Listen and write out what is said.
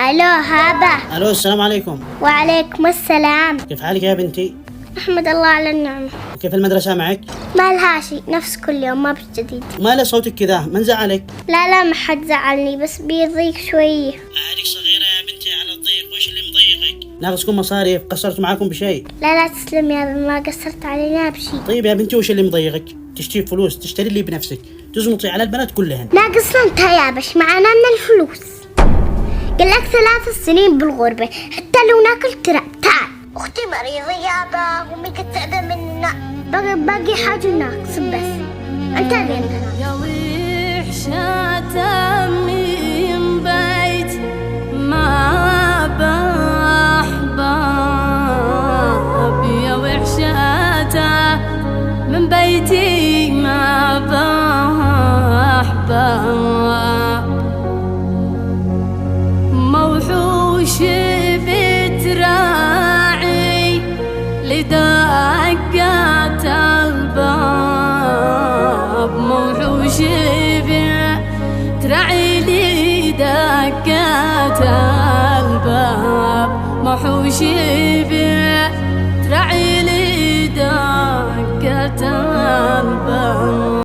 الو هذا. الو، السلام عليكم. وعليكم السلام. كيف حالك يا بنتي؟ احمد الله على النعمة. وكيف المدرسة معك؟ ما لها شيء، نفس كل يوم، ما بجديد. وما صوتك كذا، من زعلك؟ لا ما حد زعلني، بس بيضيق شوية. عادك صغيرة يا بنتي على الضيق، وش اللي مضيقك؟ ناقصكم مصاريف؟ قصرت معاكم بشيء؟ لا تسلم يا ابن، ما قصرت علينا بشيء. طيب يا بنتي، وش اللي مضيقك؟ تشتري فلوس، تشتري لي بنفسك، تزنطي على البنات كلهن. ناقصنا انت يا بش، معنا من الفلوس. قال لك 3 سنين بالغربة، حتى لو ناكل تراب. تعال اختي مريضة يابا، وامي قد تعبان مننا، باقي حاجة ناقص بس. انت عندنا يا وحشة من بيت ما بحباب، يا وحشة من بيتي ما بحباب، موحوش بتراعي لدقات الباب، موحوش بتراعي لدقات الباب، موحوش بتراعي لدقات الباب.